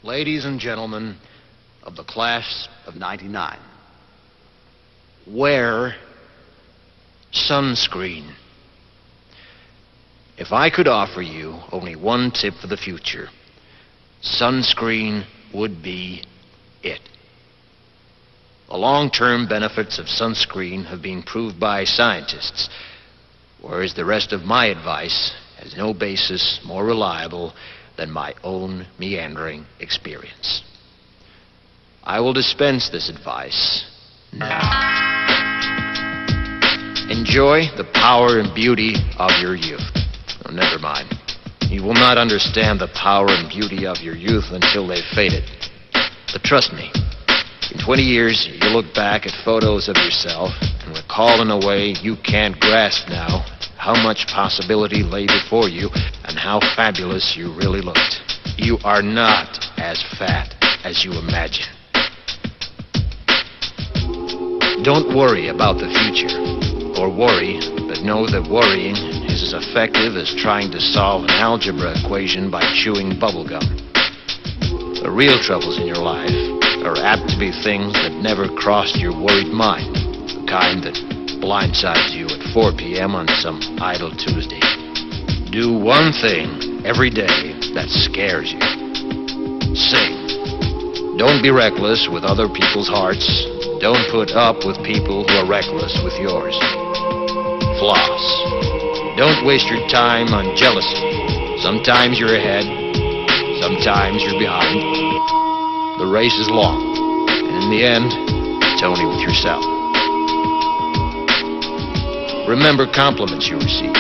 Ladies and gentlemen of the class of '99, wear sunscreen. If I could offer you only one tip for the future, sunscreen would be it. The long-term benefits of sunscreen have been proved by scientists, whereas the rest of my advice has no basis more reliable than my own meandering experience. I will dispense this advice now. Enjoy the power and beauty of your youth. Oh, never mind. You will not understand the power and beauty of your youth until they've faded. But trust me, in 20 years, you'll look back at photos of yourself and recall in a way you can't grasp now how much possibility lay before you and how fabulous you really looked. You are not as fat as you imagine. Don't worry about the future, or worry, but know that worrying is as effective as trying to solve an algebra equation by chewing bubblegum. The real troubles in your life are apt to be things that never crossed your worried mind, the kind that blindsides you at 4 p.m. on some idle Tuesday. Do one thing every day that scares you. Sing. Don't be reckless with other people's hearts. Don't put up with people who are reckless with yours. Floss. Don't waste your time on jealousy. Sometimes you're ahead, sometimes you're behind. The race is long, and in the end, it's only with yourself. Remember compliments you receive.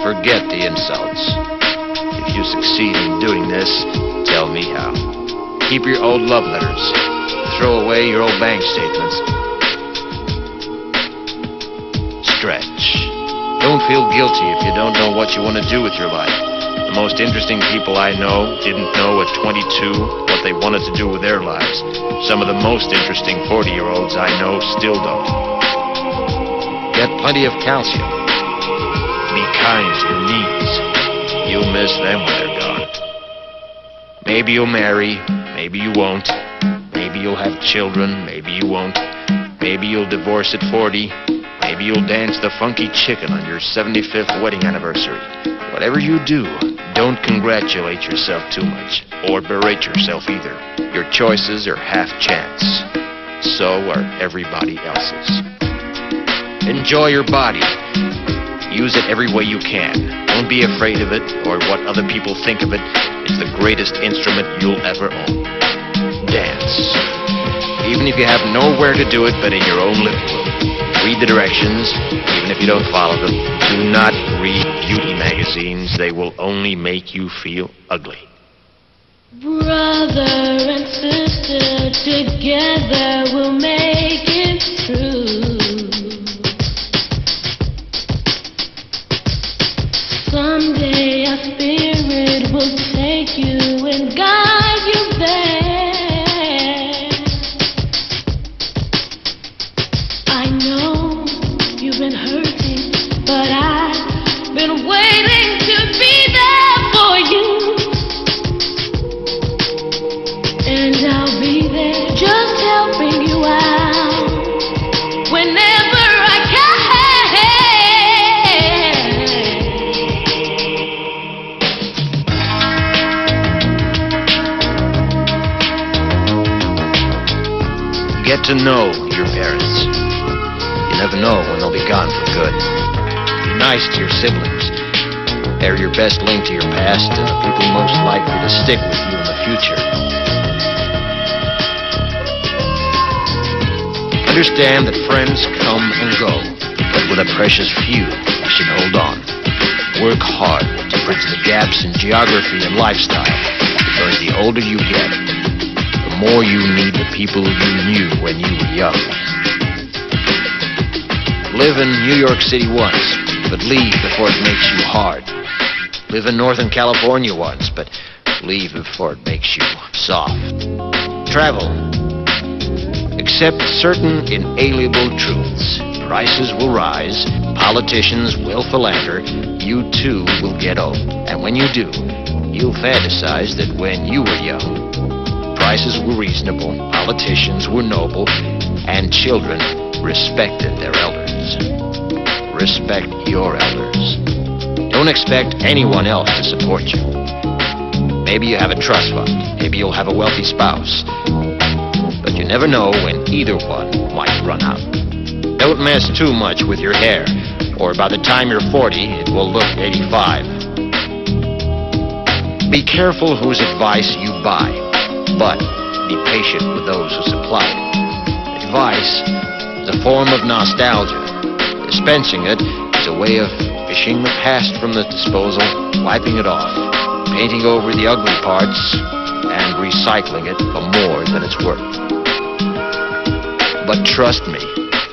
Forget the insults. If you succeed in doing this, tell me how. Keep your old love letters. Throw away your old bank statements. Stretch. Don't feel guilty if you don't know what you want to do with your life. The most interesting people I know didn't know at 22 what they wanted to do with their lives. Some of the most interesting 40-year-olds I know still don't. Get plenty of calcium. Be kind to your knees. You'll miss them when they're gone. Maybe you'll marry, maybe you won't. Maybe you'll have children, maybe you won't. Maybe you'll divorce at 40. Maybe you'll dance the funky chicken on your 75th wedding anniversary. Whatever you do, don't congratulate yourself too much, or berate yourself either. Your choices are half chance. So are everybody else's. Enjoy your body. Use it every way you can. Don't be afraid of it, or what other people think of it. It's the greatest instrument you'll ever own. Dance. Even if you have nowhere to do it but in your own living room. Read the directions, even if you don't follow them. Do not read beauty magazines. They will only make you feel ugly. Brother and sister, together we'll make it through. Someday our spirit will take you and guide you there. I know you've been hurting, but I've been waiting to be there for you. And I'll be there just helping you out whenever I can. Get to know your parents. You never know when they'll be gone for good. Be nice to your siblings. They're your best link to your past and the people most likely to stick with you in the future. Understand that friends come and go, but with a precious few, you should hold on. Work hard to bridge the gaps in geography and lifestyle, because the older you get, the more you need the people you knew when you were young. Live in New York City once, but leave before it makes you hard. Live in Northern California once, but leave before it makes you soft. Travel. Accept certain inalienable truths. Prices will rise, politicians will philander, you too will get old. And when you do, you'll fantasize that when you were young, prices were reasonable, politicians were noble, and children respected their elders. Respect your elders. Don't expect anyone else to support you. Maybe you have a trust fund. Maybe you'll have a wealthy spouse. But you never know when either one might run out. Don't mess too much with your hair, or by the time you're 40, it will look 85. Be careful whose advice you buy, but be patient with those who supply it. Advice is a form of nostalgia. Dispensing it is a way of fishing the past from the disposal, wiping it off, painting over the ugly parts, and recycling it for more than it's worth. But trust me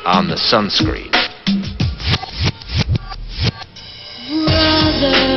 on the sunscreen. Brother.